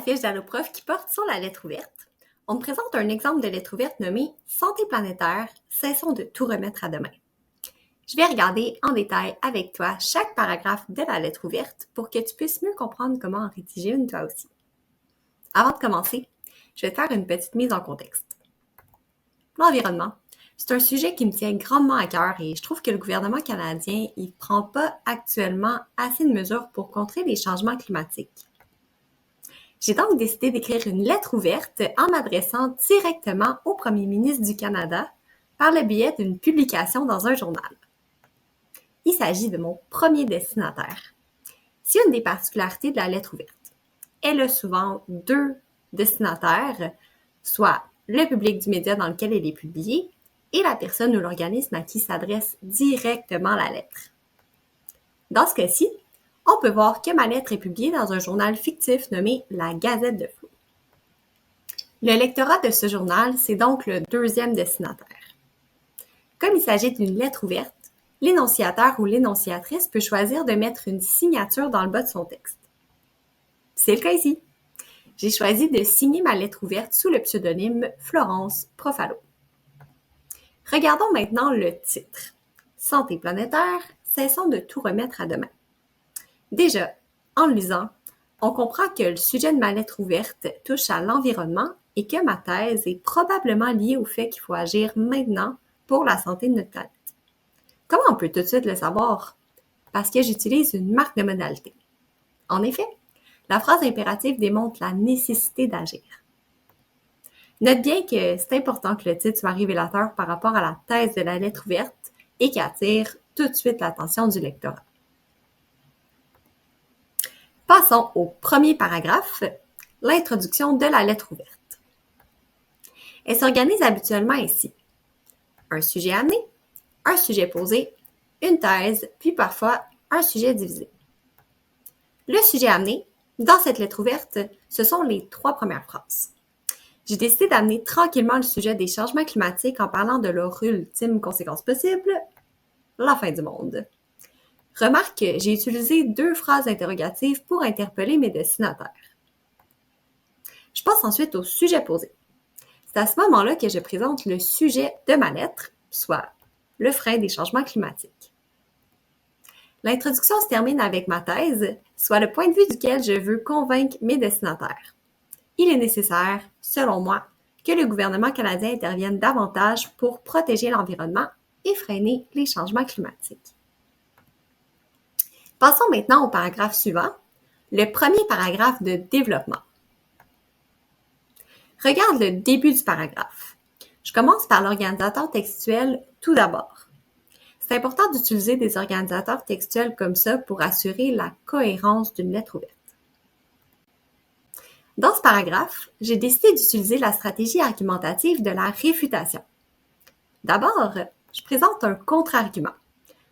fiche d'Alloprof qui porte sur la lettre ouverte. On me présente un exemple de lettre ouverte nommée « Santé planétaire, cessons de tout remettre à demain ». Je vais regarder en détail avec toi chaque paragraphe de la lettre ouverte pour que tu puisses mieux comprendre comment en rédiger une toi aussi. Avant de commencer, je vais te faire une petite mise en contexte. L'environnement, c'est un sujet qui me tient grandement à cœur et je trouve que le gouvernement canadien ne prend pas actuellement assez de mesures pour contrer les changements climatiques. J'ai donc décidé d'écrire une lettre ouverte en m'adressant directement au premier ministre du Canada par le biais d'une publication dans un journal. Il s'agit de mon premier destinataire. C'est une des particularités de la lettre ouverte. Elle a souvent deux destinataires, soit le public du média dans lequel elle est publiée et la personne ou l'organisme à qui s'adresse directement la lettre. Dans ce cas-ci, on peut voir que ma lettre est publiée dans un journal fictif nommé La Gazette de Flots. Le lectorat de ce journal, c'est donc le deuxième destinataire. Comme il s'agit d'une lettre ouverte, l'énonciateur ou l'énonciatrice peut choisir de mettre une signature dans le bas de son texte. C'est le cas ici. J'ai choisi de signer ma lettre ouverte sous le pseudonyme Florence Profalo. Regardons maintenant le titre. Santé planétaire, cessons de tout remettre à demain. Déjà, en le lisant, on comprend que le sujet de ma lettre ouverte touche à l'environnement et que ma thèse est probablement liée au fait qu'il faut agir maintenant pour la santé de notre planète. Comment on peut tout de suite le savoir? Parce que j'utilise une marque de modalité. En effet, la phrase impérative démontre la nécessité d'agir. Note bien que c'est important que le titre soit révélateur par rapport à la thèse de la lettre ouverte et qui attire tout de suite l'attention du lectorat. Passons au premier paragraphe, l'introduction de la lettre ouverte. Elle s'organise habituellement ainsi. Un sujet amené, un sujet posé, une thèse, puis parfois un sujet divisé. Le sujet amené, dans cette lettre ouverte, ce sont les 3 premières phrases. J'ai décidé d'amener tranquillement le sujet des changements climatiques en parlant de leur ultime conséquence possible, la fin du monde. Remarque que j'ai utilisé 2 phrases interrogatives pour interpeller mes destinataires. Je passe ensuite au sujet posé. C'est à ce moment-là que je présente le sujet de ma lettre, soit le frein des changements climatiques. L'introduction se termine avec ma thèse, soit le point de vue duquel je veux convaincre mes destinataires. Il est nécessaire, selon moi, que le gouvernement canadien intervienne davantage pour protéger l'environnement et freiner les changements climatiques. Passons maintenant au paragraphe suivant, le premier paragraphe de développement. Regarde le début du paragraphe. Je commence par l'organisateur textuel tout d'abord. C'est important d'utiliser des organisateurs textuels comme ça pour assurer la cohérence d'une lettre ouverte. Dans ce paragraphe, j'ai décidé d'utiliser la stratégie argumentative de la réfutation. D'abord, je présente un contre-argument.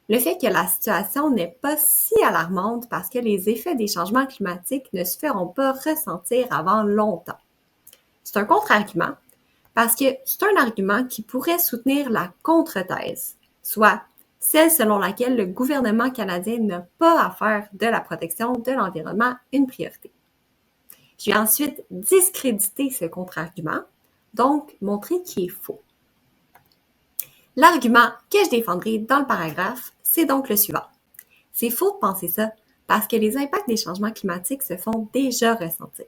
Le fait que la situation n'est pas si alarmante parce que les effets des changements climatiques ne se feront pas ressentir avant longtemps. C'est un contre-argument parce que c'est un argument qui pourrait soutenir la contre-thèse, soit celle selon laquelle le gouvernement canadien n'a pas à faire de la protection de l'environnement une priorité. Je vais ensuite discréditer ce contre-argument, donc montrer qu'il est faux. L'argument que je défendrai dans le paragraphe, c'est donc le suivant. C'est faux de penser ça parce que les impacts des changements climatiques se font déjà ressentir.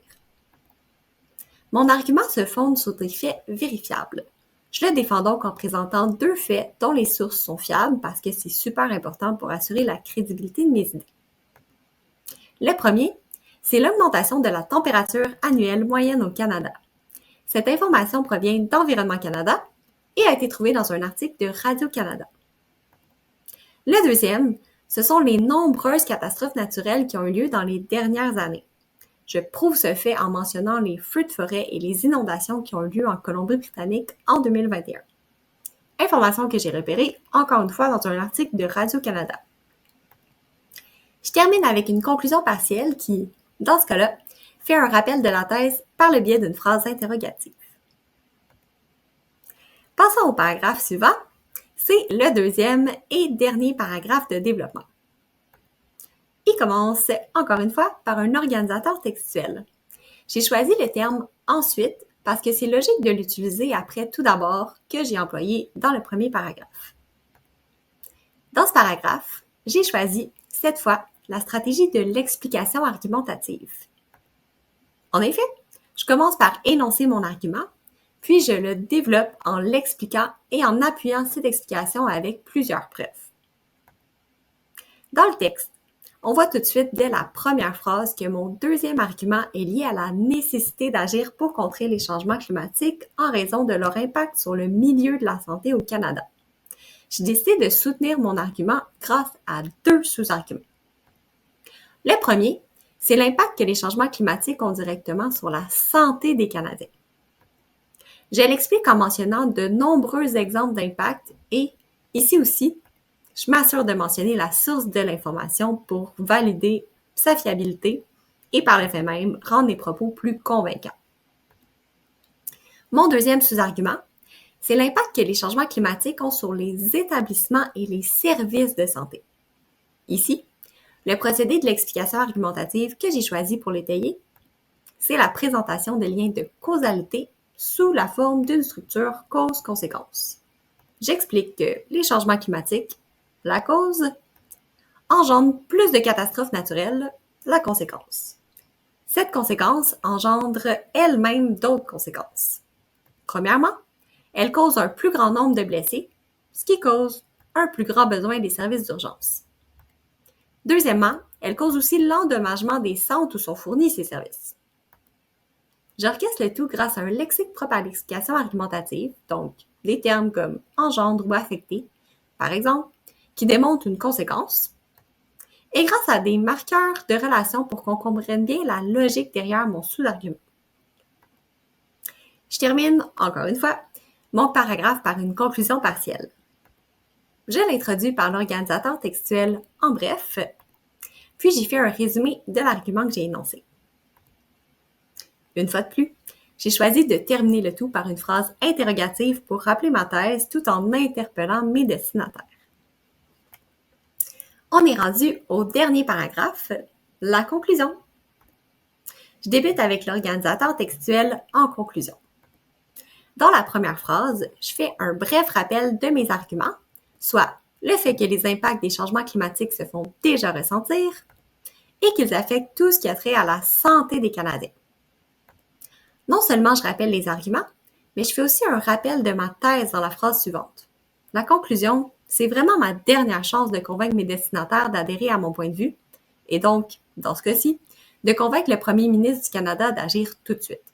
Mon argument se fonde sur des faits vérifiables. Je le défends donc en présentant 2 faits dont les sources sont fiables parce que c'est super important pour assurer la crédibilité de mes idées. Le premier, c'est l'augmentation de la température annuelle moyenne au Canada. Cette information provient d'Environnement Canada et a été trouvée dans un article de Radio-Canada. Le deuxième, ce sont les nombreuses catastrophes naturelles qui ont eu lieu dans les dernières années. Je prouve ce fait en mentionnant les feux de forêt et les inondations qui ont eu lieu en Colombie-Britannique en 2021. Information que j'ai repérée, encore une fois, dans un article de Radio-Canada. Je termine avec une conclusion partielle qui, dans ce cas-là, fait un rappel de la thèse par le biais d'une phrase interrogative. Passons au paragraphe suivant. C'est le deuxième et dernier paragraphe de développement. Il commence, encore une fois, par un organisateur textuel. J'ai choisi le terme « ensuite » parce que c'est logique de l'utiliser après « tout d'abord » que j'ai employé dans le premier paragraphe. Dans ce paragraphe, j'ai choisi, cette fois, la stratégie de l'explication argumentative. En effet, je commence par énoncer mon argument, puis je le développe en l'expliquant et en appuyant cette explication avec plusieurs preuves. Dans le texte, on voit tout de suite dès la première phrase que mon deuxième argument est lié à la nécessité d'agir pour contrer les changements climatiques en raison de leur impact sur le milieu de la santé au Canada. J'ai décidé de soutenir mon argument grâce à deux sous-arguments. Le premier, c'est l'impact que les changements climatiques ont directement sur la santé des Canadiens. Je l'explique en mentionnant de nombreux exemples d'impact et, ici aussi, je m'assure de mentionner la source de l'information pour valider sa fiabilité et par le fait même rendre les propos plus convaincants. Mon deuxième sous-argument, c'est l'impact que les changements climatiques ont sur les établissements et les services de santé. Ici, le procédé de l'explication argumentative que j'ai choisi pour l'étayer, c'est la présentation de liens de causalité sous la forme d'une structure cause-conséquence. J'explique que les changements climatiques, la cause, engendrent plus de catastrophes naturelles, la conséquence. Cette conséquence engendre elle-même d'autres conséquences. Premièrement, elle cause un plus grand nombre de blessés, ce qui cause un plus grand besoin des services d'urgence. Deuxièmement, elle cause aussi l'endommagement des centres où sont fournis ces services. J'orchestre le tout grâce à un lexique propre à l'explication argumentative, donc des termes comme engendre ou affecter, par exemple, qui démontrent une conséquence, et grâce à des marqueurs de relation pour qu'on comprenne bien la logique derrière mon sous-argument. Je termine, encore une fois, mon paragraphe par une conclusion partielle. Je l'introduis par l'organisateur textuel en bref, puis j'y fais un résumé de l'argument que j'ai énoncé. Une fois de plus, j'ai choisi de terminer le tout par une phrase interrogative pour rappeler ma thèse tout en interpellant mes destinataires. On est rendu au dernier paragraphe, la conclusion. Je débute avec l'organisateur textuel en conclusion. Dans la première phrase, je fais un bref rappel de mes arguments, soit le fait que les impacts des changements climatiques se font déjà ressentir et qu'ils affectent tout ce qui a trait à la santé des Canadiens. Non seulement je rappelle les arguments, mais je fais aussi un rappel de ma thèse dans la phrase suivante. La conclusion, c'est vraiment ma dernière chance de convaincre mes destinataires d'adhérer à mon point de vue, et donc, dans ce cas-ci, de convaincre le premier ministre du Canada d'agir tout de suite.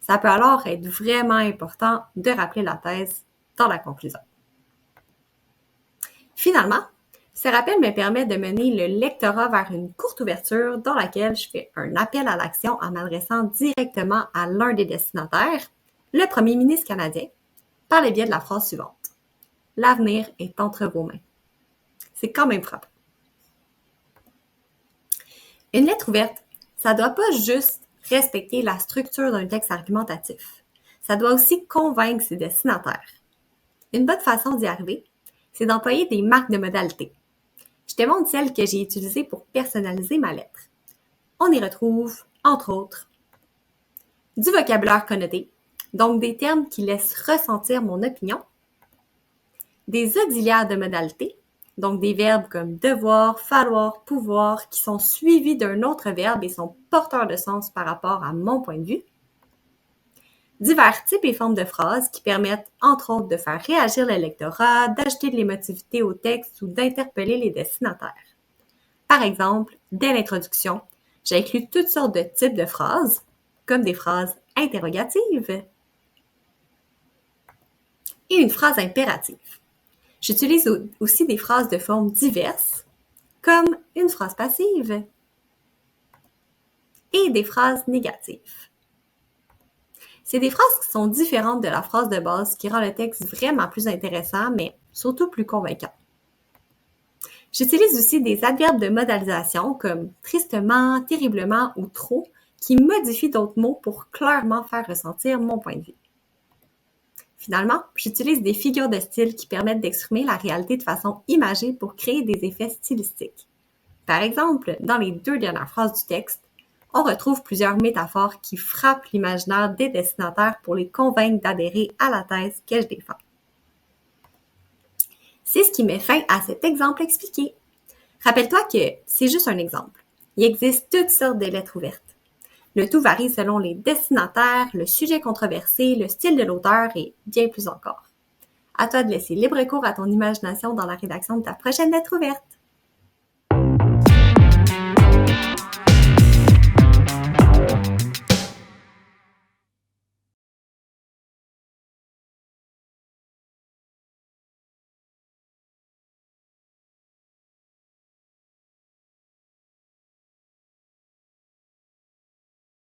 Ça peut alors être vraiment important de rappeler la thèse dans la conclusion. Finalement, ce rappel me permet de mener le lectorat vers une courte ouverture dans laquelle je fais un appel à l'action en m'adressant directement à l'un des destinataires, le premier ministre canadien, par le biais de la phrase suivante. L'avenir est entre vos mains. C'est quand même frappant. Une lettre ouverte, ça ne doit pas juste respecter la structure d'un texte argumentatif. Ça doit aussi convaincre ses destinataires. Une bonne façon d'y arriver, c'est d'employer des marques de modalité. Je te montre celles que j'ai utilisées pour personnaliser ma lettre. On y retrouve, entre autres, du vocabulaire connoté, donc des termes qui laissent ressentir mon opinion, des auxiliaires de modalité, donc des verbes comme devoir, falloir, pouvoir, qui sont suivis d'un autre verbe et sont porteurs de sens par rapport à mon point de vue, divers types et formes de phrases qui permettent, entre autres, de faire réagir le lectorat, d'ajouter de l'émotivité au texte ou d'interpeller les destinataires. Par exemple, dès l'introduction, j'ai inclus toutes sortes de types de phrases, comme des phrases interrogatives et une phrase impérative. J'utilise aussi des phrases de forme diverses, comme une phrase passive et des phrases négatives. C'est des phrases qui sont différentes de la phrase de base, qui rend le texte vraiment plus intéressant, mais surtout plus convaincant. J'utilise aussi des adverbes de modalisation comme tristement, terriblement ou trop, qui modifient d'autres mots pour clairement faire ressentir mon point de vue. Finalement, j'utilise des figures de style qui permettent d'exprimer la réalité de façon imagée pour créer des effets stylistiques. Par exemple, dans les 2 dernières phrases du texte, on retrouve plusieurs métaphores qui frappent l'imaginaire des destinataires pour les convaincre d'adhérer à la thèse que je défends. C'est ce qui met fin à cet exemple expliqué. Rappelle-toi que c'est juste un exemple. Il existe toutes sortes de lettres ouvertes. Le tout varie selon les destinataires, le sujet controversé, le style de l'auteur et bien plus encore. À toi de laisser libre cours à ton imagination dans la rédaction de ta prochaine lettre ouverte.